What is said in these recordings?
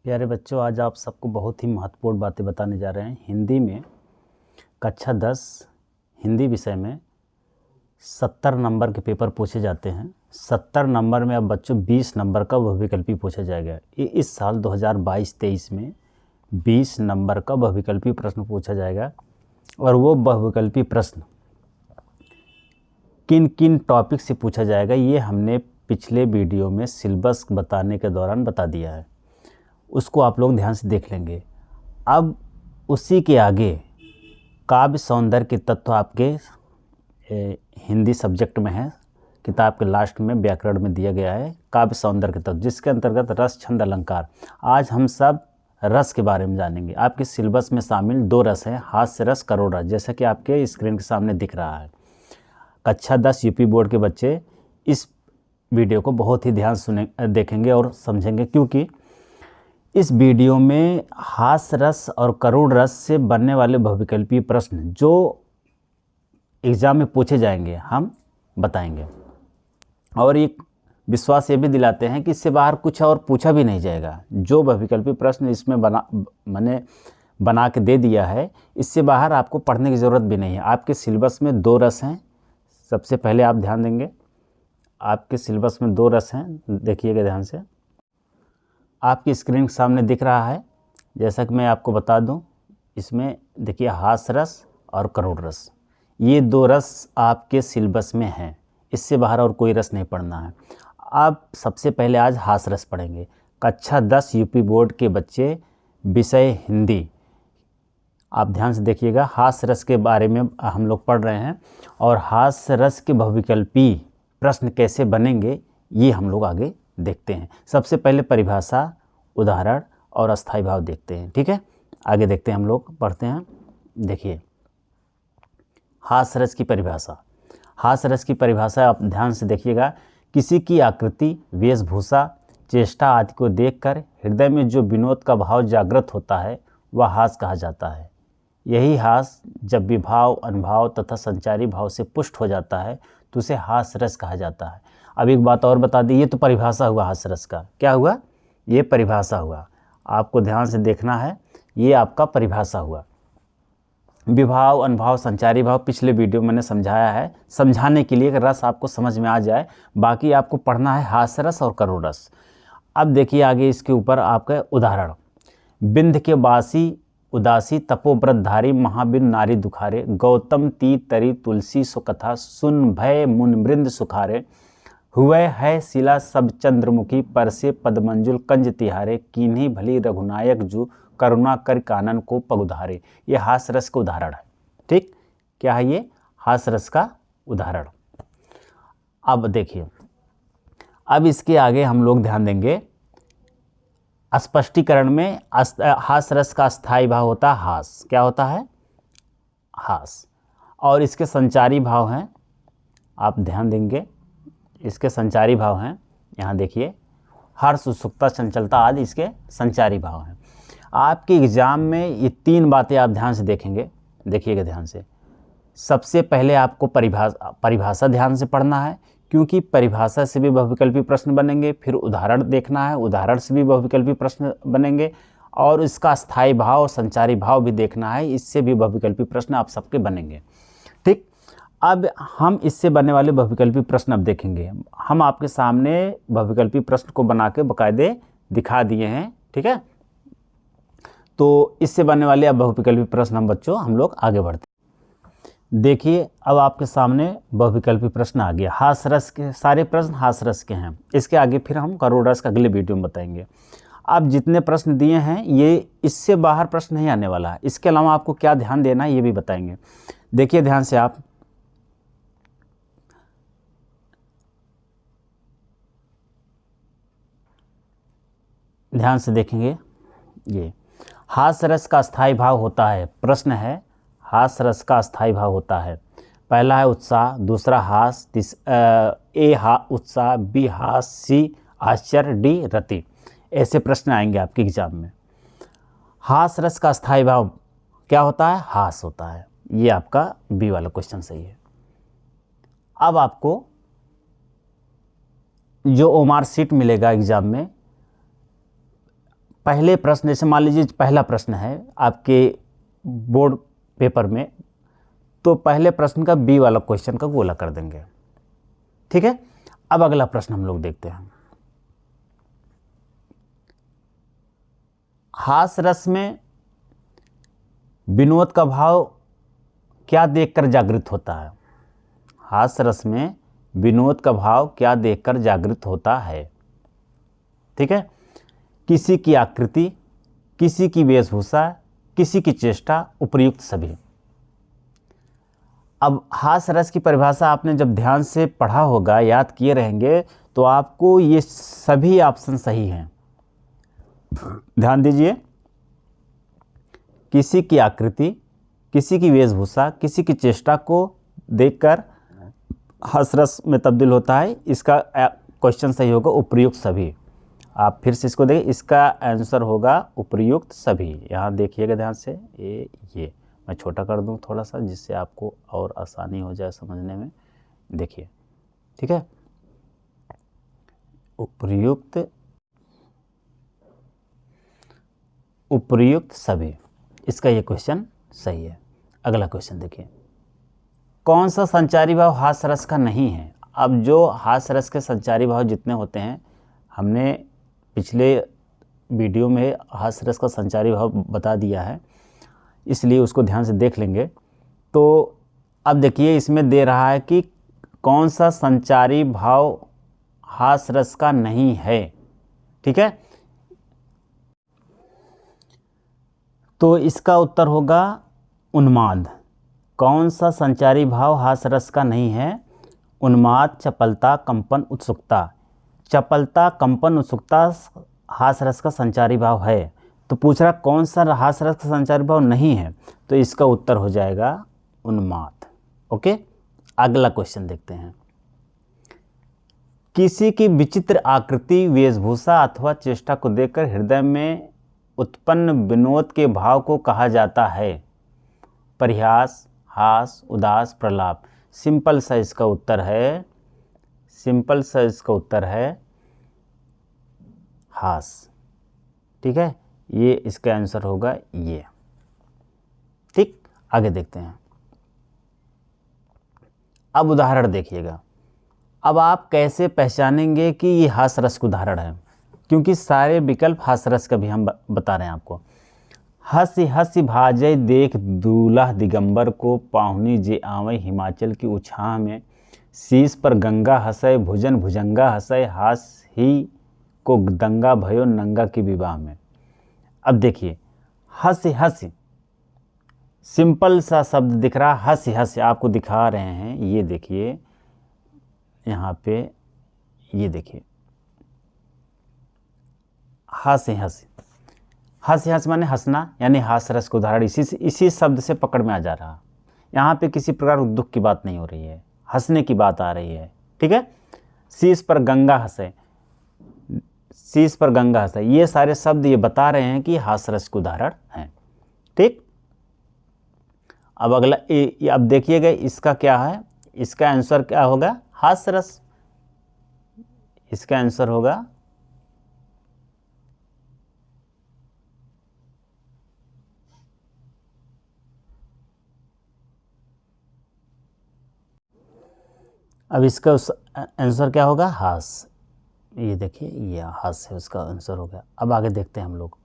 प्यारे बच्चों, आज आप सबको बहुत ही महत्वपूर्ण बातें बताने जा रहे हैं। हिंदी में कक्षा 10 हिंदी विषय में 70 नंबर के पेपर पूछे जाते हैं। 70 नंबर में अब बच्चों 20 नंबर का बहुविकल्पी पूछा जाएगा। इस साल 2022-23 में 20 नंबर का बहुविकल्पी प्रश्न पूछा जाएगा। और वो बहुविकल्पी प्रश्न किन किन टॉपिक से पूछा जाएगा ये हमने पिछले वीडियो में सिलेबस बताने के दौरान बता दिया है, उसको आप लोग ध्यान से देख लेंगे। अब उसी के आगे काव्य सौंदर्य के तत्व आपके हिंदी सब्जेक्ट में है, किताब के लास्ट में व्याकरण में दिया गया है काव्य सौंदर्य के तत्व, जिसके अंतर्गत रस छंद अलंकार। आज हम सब रस के बारे में जानेंगे। आपके सिलेबस में शामिल 2 रस हैं, हास्य रस, करुण रस, जैसा कि आपके स्क्रीन के सामने दिख रहा है। कक्षा 10 यूपी बोर्ड के बच्चे इस वीडियो को बहुत ही ध्यान देखेंगे और समझेंगे, क्योंकि इस वीडियो में हास्य रस और करुण रस से बनने वाले बहुविकल्पीय प्रश्न जो एग्ज़ाम में पूछे जाएंगे हम बताएंगे। और एक विश्वास ये भी दिलाते हैं कि इससे बाहर कुछ और पूछा भी नहीं जाएगा। जो बहुविकल्पीय प्रश्न इसमें बना के दे दिया है, इससे बाहर आपको पढ़ने की ज़रूरत भी नहीं है। आपके सिलेबस में 2 रस हैं। सबसे पहले आप ध्यान देंगे, आपके सिलेबस में 2 रस हैं, देखिएगा ध्यान से। आपकी स्क्रीन के सामने दिख रहा है, जैसा कि मैं आपको बता दूं, इसमें देखिए हास्य रस और करुण रस, ये 2 रस आपके सिलेबस में हैं। इससे बाहर और कोई रस नहीं पढ़ना है। आप सबसे पहले आज हास्य रस पढ़ेंगे। कक्षा 10 यूपी बोर्ड के बच्चे, विषय हिंदी। आप ध्यान से देखिएगा, हास्य रस के बारे में हम लोग पढ़ रहे हैं और हास्य रस के बहुविकल्पी प्रश्न कैसे बनेंगे ये हम लोग आगे देखते हैं। सबसे पहले परिभाषा, उदाहरण और अस्थायी भाव देखते हैं, ठीक है। आगे देखते हैं, हम लोग पढ़ते हैं। देखिए, हास्य रस की परिभाषा। हास्य रस की परिभाषा आप ध्यान से देखिएगा। किसी की आकृति, वेशभूषा, चेष्टा आदि को देखकर हृदय में जो विनोद का भाव जागृत होता है वह हास्य कहा जाता है। यही हास्य जब विभाव, अनुभाव तथा संचारी भाव से पुष्ट हो जाता है तो उसे हास्य रस कहा जाता है। अब एक बात और बता दी, ये तो परिभाषा हुआ हास्य रस का। क्या हुआ? ये परिभाषा हुआ। आपको ध्यान से देखना है, ये आपका परिभाषा हुआ। विभाव, अनुभाव, संचारी भाव पिछले वीडियो मैंने समझाया है, समझाने के लिए कि रस आपको समझ में आ जाए। बाकी आपको पढ़ना है हास्य रस और करुण रस। अब देखिए आगे इसके ऊपर आपका उदाहरण। बिंद के बासी उदासी तपोव्रतधारी महाबिन नारी दुखारे, गौतम ती तरी तुलसी सुकथा, सुन भय मुन मृंद सुखारे, हुए है शिला सब चंद्रमुखी, पर से पदमंजुल कंज तिहारे, कीन्ही भली रघुनायक जू, करुणा कर कानन को पगुधारे। ये हास्य रस का उदाहरण है, ठीक। क्या है ये? हास्य रस का उदाहरण। अब देखिए, अब इसके आगे हम लोग ध्यान देंगे स्पष्टीकरण में। हास्य रस का स्थायी भाव होता है हास। क्या होता है? हास। और इसके संचारी भाव हैं, आप ध्यान देंगे, इसके संचारी भाव हैं। यहाँ देखिए, हर्ष, उत्सुकता, चंचलता आदि इसके संचारी भाव हैं। आपके एग्जाम में ये 3 बातें आप ध्यान से देखेंगे, देखिएगा ध्यान से। सबसे पहले आपको परिभाषा ध्यान से पढ़ना है, क्योंकि परिभाषा से भी बहुविकल्पी प्रश्न बनेंगे। फिर उदाहरण देखना है, उदाहरण से भी बहुविकल्पी प्रश्न बनेंगे। और इसका स्थायी भाव, संचारी भाव भी देखना है, इससे भी बहुविकल्पी प्रश्न आप सबके बनेंगे, ठीक। अब हम इससे बनने वाले बहुविकल्पी प्रश्न अब देखेंगे। हम आपके सामने बहुविकल्पी प्रश्न को बना के बाकायदे दिखा दिए हैं, ठीक है। तो इससे बनने वाले अब बहुविकल्पी प्रश्न हम लोग आगे बढ़ते हैं। देखिए, अब आपके सामने बहुविकल्पी प्रश्न आ गया। हास्य रस के सारे प्रश्न हास्य रस के हैं। इसके आगे फिर हम करुण रस का अगले वीडियो में बताएंगे। अब जितने प्रश्न दिए हैं ये इससे बाहर प्रश्न नहीं आने वाला है। इसके अलावा आपको क्या ध्यान देना है ये भी बताएंगे। देखिए ध्यान से, आप ध्यान से देखेंगे। ये हास्य रस का स्थायी भाव होता है, प्रश्न है हास्य रस का स्थायी भाव होता है। पहला है उत्साह, दूसरा हास, उत्साह, बी हास, सी आश्चर्य, डी रति। ऐसे प्रश्न आएंगे आपके एग्जाम में। हास्य रस का स्थायी भाव क्या होता है? हास होता है। ये आपका बी वाला क्वेश्चन सही है। अब आपको जो ओमार सीट मिलेगा एग्जाम में, पहले प्रश्न, जैसे मान लीजिए पहला प्रश्न है आपके बोर्ड पेपर में, तो पहले प्रश्न का बी वाला क्वेश्चन का गोला कर देंगे। ठीक है, अब अगला प्रश्न हम लोग देखते हैं। हास्य रस में विनोद का भाव क्या देखकर जागृत होता है? हास्य रस में विनोद का भाव क्या देखकर जागृत होता है? ठीक है, किसी की आकृति, किसी की वेशभूषा, किसी की चेष्टा, उपर्युक्त सभी। अब हास्य रस की परिभाषा आपने जब ध्यान से पढ़ा होगा, याद किए रहेंगे, तो आपको ये सभी ऑप्शन सही हैं। ध्यान दीजिए, किसी की आकृति, किसी की वेशभूषा, किसी की चेष्टा को देखकर हास्य रस में तब्दील होता है। इसका क्वेश्चन सही होगा उपर्युक्त सभी। आप फिर से इसको देखिए, इसका आंसर होगा उपर्युक्त सभी। यहाँ देखिएगा ध्यान से, ये मैं छोटा कर दूँ थोड़ा सा, जिससे आपको और आसानी हो जाए समझने में। देखिए, ठीक है, उपर्युक्त सभी, इसका ये क्वेश्चन सही है। अगला क्वेश्चन देखिए, कौन सा संचारी भाव हास्य रस का नहीं है? अब जो हास्य रस के संचारी भाव जितने होते हैं, हमने पिछले वीडियो में हास्य रस का संचारी भाव बता दिया है, इसलिए उसको ध्यान से देख लेंगे। तो अब देखिए, इसमें दे रहा है कि कौन सा संचारी भाव हास्य रस का नहीं है। ठीक है, तो इसका उत्तर होगा उन्माद। कौन सा संचारी भाव हास्य रस का नहीं है? उन्माद, चपलता, कंपन, उत्सुकता। चपलता, कंपन, उत्सुकता हास्य रस का संचारी भाव है। तो पूछ रहा कौन सा हास्य रस का संचारी भाव नहीं है, तो इसका उत्तर हो जाएगा उन्माद। ओके, अगला क्वेश्चन देखते हैं। किसी की विचित्र आकृति, वेशभूषा अथवा चेष्टा को देखकर हृदय में उत्पन्न विनोद के भाव को कहा जाता है? परिहास, हास, उदास, प्रलाप। सिंपल सा इसका उत्तर है हास। ठीक है, ये इसका आंसर होगा ये। ठीक, आगे देखते हैं। अब उदाहरण देखिएगा। अब आप कैसे पहचानेंगे कि ये हास्य रस का उदाहरण है, क्योंकि सारे विकल्प हास्य रस का भी हम बता रहे हैं आपको। हंसी हंसी भाजय देख दूल्हा दिगंबर को, पाहुनी जे आवै हिमाचल की उछाह में, शीश पर गंगा हंसय भुजन भुजंगा हंसय, हास ही को दंगा भयो नंगा की विवाह में। अब देखिए, हंसी हंसी, सिंपल सा शब्द दिख रहा, हंसी हंसी आपको दिखा रहे हैं। ये देखिए यहाँ पे, ये देखिए, हंसी हंसी, हंसी हंसी माने हंसना, यानी हास्य रस का उदाहरण इसी शब्द से पकड़ में आ जा रहा। यहाँ पे किसी प्रकार दुख की बात नहीं हो रही है, हंसने की बात आ रही है। ठीक है, शीश पर गंगा हंसे, शीश पर गंगा हंसे, ये सारे शब्द ये बता रहे हैं कि हास्य रस का उदाहरण हैं। ठीक, अब अगला अब देखिएगा इसका क्या है। इसका आंसर क्या होगा? हास्य रस। इसका आंसर होगा अब इसका आंसर क्या होगा? हास्य। ये देखिए, ये हास्य उसका आंसर हो गया। अब आगे देखते हैं हम लोग।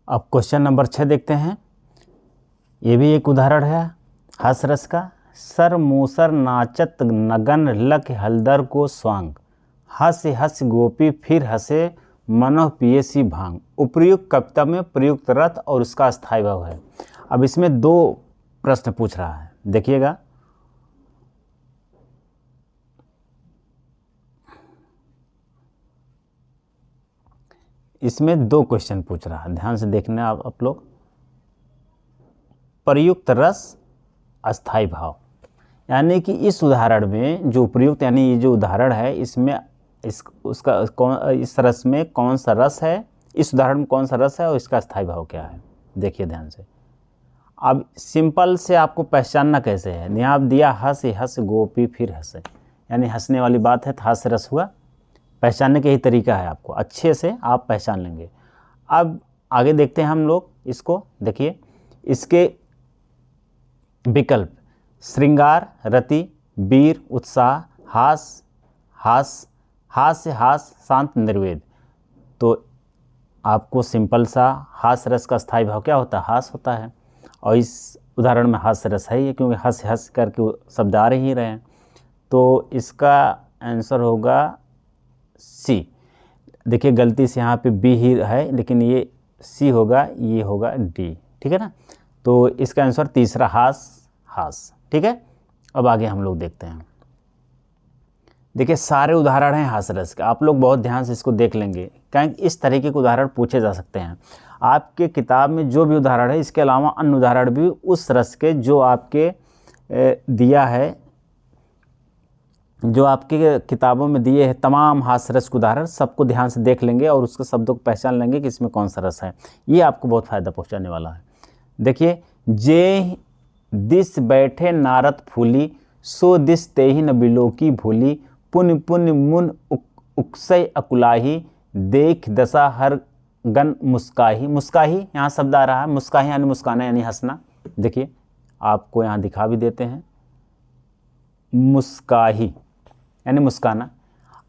अब क्वेश्चन नंबर 6 देखते हैं। ये भी एक उदाहरण है हास्य रस का। सर मूसर नाचत नगन लख हलदर को स्वांग, हंस हंस गोपी फिर हंसे मनोह पिए सी भांग। उपर्युक्त कविता में प्रयुक्त रथ और उसका स्थायी भाव है। अब इसमें दो प्रश्न पूछ रहा है, देखिएगा। इसमें दो क्वेश्चन पूछ रहा है, ध्यान से देखना आप लोग। प्रयुक्त रस, अस्थाई भाव, यानी कि इस उदाहरण में जो प्रयुक्त, यानी ये जो उदाहरण है, इसमें इस रस में कौन सा रस है, इस उदाहरण में कौन सा रस है और इसका स्थायी भाव क्या है, देखिए ध्यान से। अब सिंपल से आपको पहचानना कैसे है। यहाँ दिया हंस हंस गोपी फिर हंसे, यानी हंसने वाली बात है तो हास्य रस हुआ। पहचानने का यही तरीका है, आपको अच्छे से आप पहचान लेंगे। अब आगे देखते हैं हम लोग इसको। देखिए इसके विकल्प: श्रृंगार, रति, वीर, उत्साह, हास्य, शांत, निर्वेद। तो आपको सिंपल सा हास्य रस का स्थायी भाव क्या होता है? हास्य होता है। और इस उदाहरण में हास्य रस है ही, क्योंकि हंस करके शब्द आ ही रहे हैं। तो इसका आंसर होगा सी। देखिए गलती से यहाँ पे बी ही है, लेकिन ये सी होगा, ये होगा डी। ठीक है ना। तो इसका आंसर तीसरा हास। ठीक है। अब आगे हम लोग देखते हैं। देखिए सारे उदाहरण हैं हास्य रस के, आप लोग बहुत ध्यान से इसको देख लेंगे, क्योंकि इस तरीके के उदाहरण पूछे जा सकते हैं आपके किताब में। जो भी उदाहरण है, इसके अलावा अन्य उदाहरण भी उस रस के जो आपके दिया है, जो आपके किताबों में दिए हैं, तमाम हास्य रस के उदाहरण सबको ध्यान से देख लेंगे और उसके शब्दों को पहचान लेंगे कि इसमें कौन सा रस है। ये आपको बहुत फ़ायदा पहुंचाने वाला है। देखिए, जे दिस बैठे नारद फूली, सो दिस तेहि न बिलो की भूली, पुन पुन मुन उकसय अकुलाही, देख दशा हर गन मुस्काही। मुस्काही यहाँ शब्द आ रहा है, मुस्काही यानी मुस्काना यानी हंसना। देखिए आपको यहाँ दिखा भी देते हैं, मुस्काही यानी मुस्काना।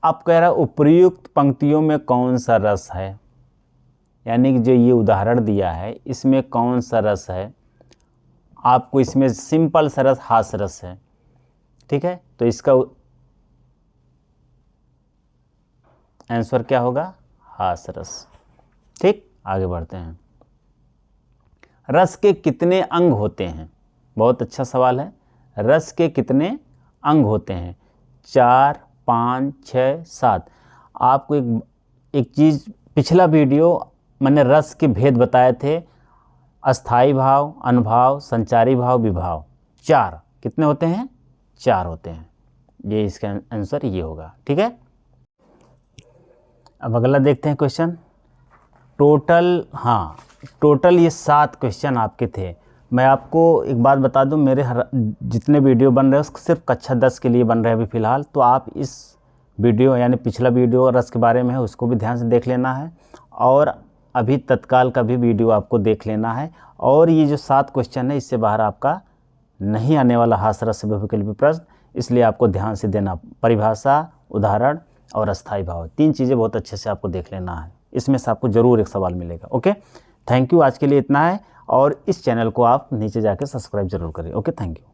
अब कह रहा है उपर्युक्त पंक्तियों में कौन सा रस है, यानी कि जो ये उदाहरण दिया है इसमें कौन सा रस है। आपको इसमें सिंपल सा रस हास्य रस है। ठीक है, तो इसका आंसर क्या होगा? हास्य रस। ठीक, आगे बढ़ते हैं। रस के कितने अंग होते हैं? बहुत अच्छा सवाल है। रस के कितने अंग होते हैं? 4, 5, 6, 7। आपको एक चीज़, पिछला वीडियो मैंने रस के भेद बताए थे, अस्थाई भाव, अनुभाव, संचारी भाव, विभाव। 4 कितने होते हैं? 4 होते हैं। ये इसका आंसर ये होगा। ठीक है, अब अगला देखते हैं क्वेश्चन। टोटल ये 7 क्वेश्चन आपके थे। मैं आपको एक बात बता दूं, मेरे जितने वीडियो बन रहे हैं सिर्फ कक्षा 10 के लिए बन रहे हैं अभी फ़िलहाल। तो आप इस वीडियो यानी पिछला वीडियो रस के बारे में है उसको भी ध्यान से देख लेना है, और अभी तत्काल का भी वीडियो आपको देख लेना है। और ये जो 7 क्वेश्चन है इससे बाहर आपका नहीं आने वाला हास्य रस बहुविकल्पी प्रश्न, इसलिए आपको ध्यान से देना। परिभाषा, उदाहरण और अस्थाई भाव, 3 चीज़ें बहुत अच्छे से आपको देख लेना है। इसमें से आपको ज़रूर एक सवाल मिलेगा। Okay, thank you. आज के लिए इतना है, और इस चैनल को आप नीचे जाके सब्सक्राइब जरूर करें। Okay, thank you.